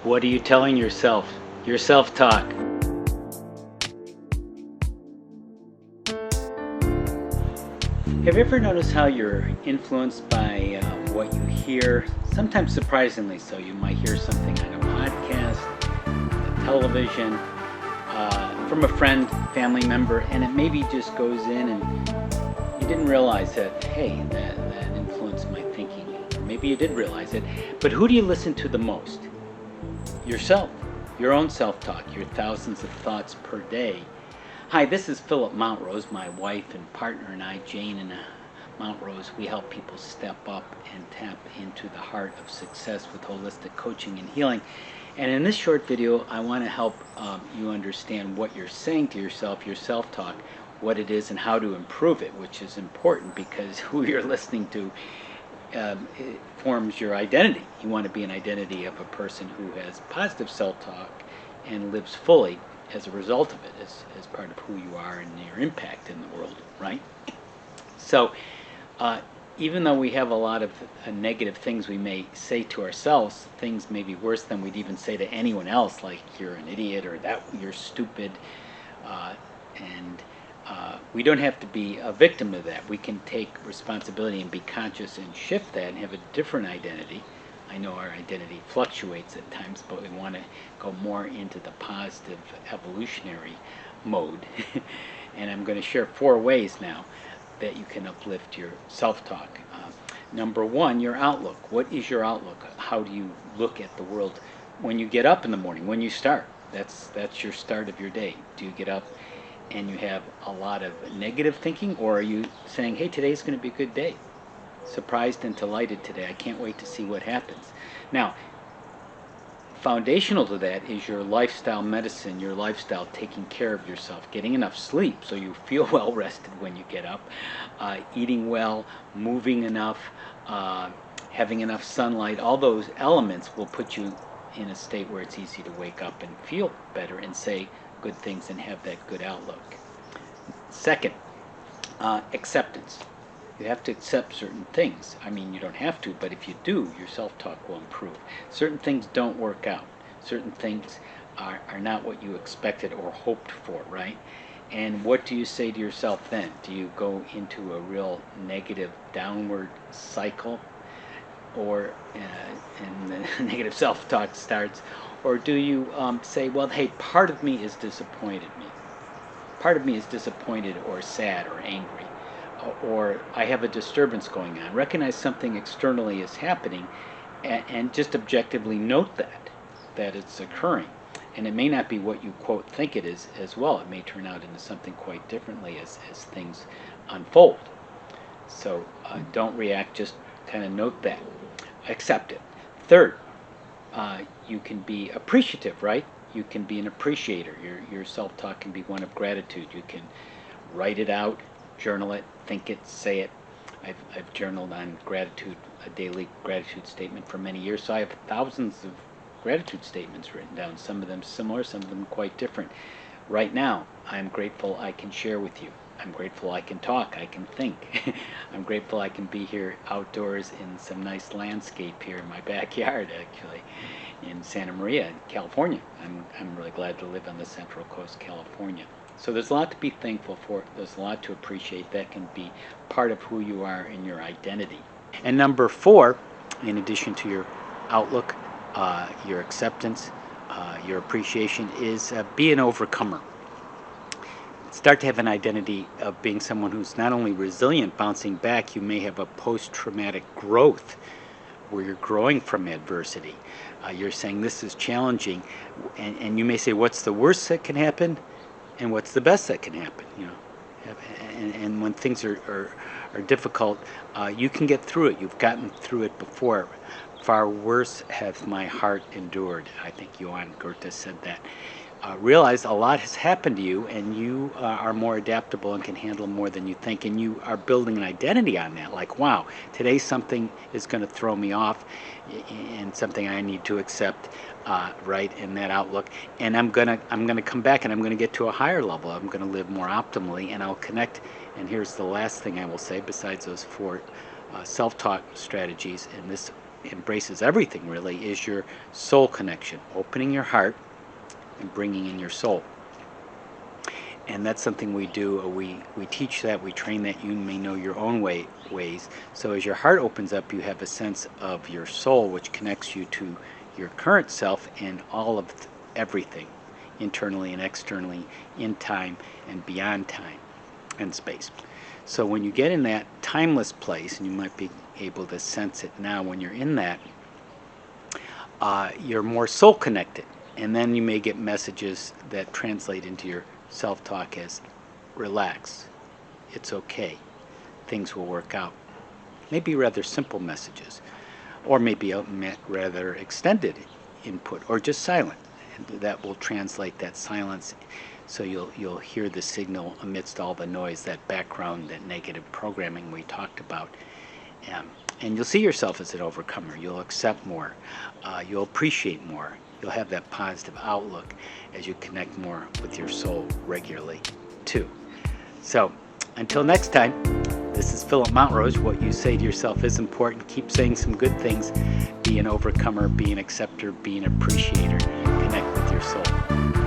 What are you telling yourself? Your self-talk. Have you ever noticed how you're influenced by what you hear? Sometimes surprisingly so. You might hear something on a podcast, television, from a friend, family member, and it maybe just goes in and you didn't realize that, hey, that influenced my thinking. Or maybe you did realize it. But who do you listen to the most? Yourself, your own self-talk, your thousands of thoughts per day. Hi, this is Philip Montrose, my wife and partner and I, Jane and Montrose. We help people step up and tap into the heart of success with holistic coaching and healing. And in this short video, I want to help you understand what you're saying to yourself, your self-talk, what it is and how to improve it, which is important because who you're listening to it forms your identity. You want to be an identity of a person who has positive self-talk and lives fully as a result of it, as part of who you are and your impact in the world, right? So even though we have a lot of negative things we may say to ourselves, things may be worse than we'd even say to anyone else, like you're an idiot or that you're stupid, and we don't have to be a victim of that. We can take responsibility and be conscious and shift that and have a different identity. I know our identity fluctuates at times, but we want to go more into the positive evolutionary mode. And I'm going to share 4 ways now that you can uplift your self-talk. Number 1, your outlook. What is your outlook? How do you look at the world when you get up in the morning, when you start? That's your start of your day. Do you get up and you have a lot of negative thinking, or are you saying, hey, today's going to be a good day? Surprised and delighted today. I can't wait to see what happens. Now, foundational to that is your lifestyle medicine, your lifestyle taking care of yourself, getting enough sleep so you feel well rested when you get up, eating well, moving enough, having enough sunlight. All those elements will put you in a state where it's easy to wake up and feel better and say good things and have that good outlook. Second, acceptance. You have to accept certain things. I mean, you don't have to, but if you do, your self-talk will improve. Certain things don't work out. Certain things are not what you expected or hoped for, right? And what do you say to yourself then? Do you go into a real negative downward cycle, or and the negative self-talk starts? Or do you say, well, hey, part of me is disappointed me. Part of me is disappointed or sad or angry, or I have a disturbance going on. Recognize something externally is happening and just objectively note that it's occurring. And it may not be what you, quote, think it is as well. It may turn out into something quite differently as things unfold. So don't react, just kind of note that. Accept it. Third, you can be appreciative, right? You can be an appreciator. Your self-talk can be one of gratitude. You can write it out, journal it, think it, say it. I've journaled on gratitude, a daily gratitude statement for many years, so I have thousands of gratitude statements written down, some of them similar, some of them quite different. Right now, I'm grateful I can share with you. I'm grateful I can talk, I can think. I'm grateful I can be here outdoors in some nice landscape here in my backyard, actually, in Santa Maria, California. I'm really glad to live on the Central Coast, California. So there's a lot to be thankful for. There's a lot to appreciate. That can be part of who you are and your identity. And number 4, in addition to your outlook, your acceptance, your appreciation, is be an overcomer. Start to have an identity of being someone who's not only resilient, bouncing back. You may have a post-traumatic growth where you're growing from adversity. You're saying this is challenging, and you may say, what's the worst that can happen and what's the best that can happen? You know, and when things are difficult, you can get through it. You've gotten through it before. Far worse hath my heart endured. I think Johann Goethe said that. Realize a lot has happened to you, and you are more adaptable and can handle more than you think, and you are building an identity on that. Like, wow, today something is going to throw me off, and something I need to accept, right, in that outlook. And I'm gonna come back, and I'm gonna get to a higher level. I'm gonna live more optimally, and I'll connect. And here's the last thing I will say, besides those 4 self-talk strategies, and this embraces everything really, is your soul connection, opening your heart and bringing in your soul. And that's something we do. We teach that, we train that. You may know your own ways. So as your heart opens up, you have a sense of your soul, which connects you to your current self and all of everything, internally and externally, in time and beyond time and space. So when you get in that timeless place, and you might be able to sense it now when you're in that, you're more soul connected. And then you may get messages that translate into your self-talk as relax, it's okay, things will work out. Maybe rather simple messages, or maybe a rather extended input, or just silent. And that will translate that silence, so you'll hear the signal amidst all the noise, that background, that negative programming we talked about. And you'll see yourself as an overcomer. You'll accept more. You'll appreciate more. You'll have that positive outlook as you connect more with your soul regularly, too. So, until next time, this is Philip Montrose. What you say to yourself is important. Keep saying some good things. Be an overcomer, be an acceptor, be an appreciator. Connect with your soul.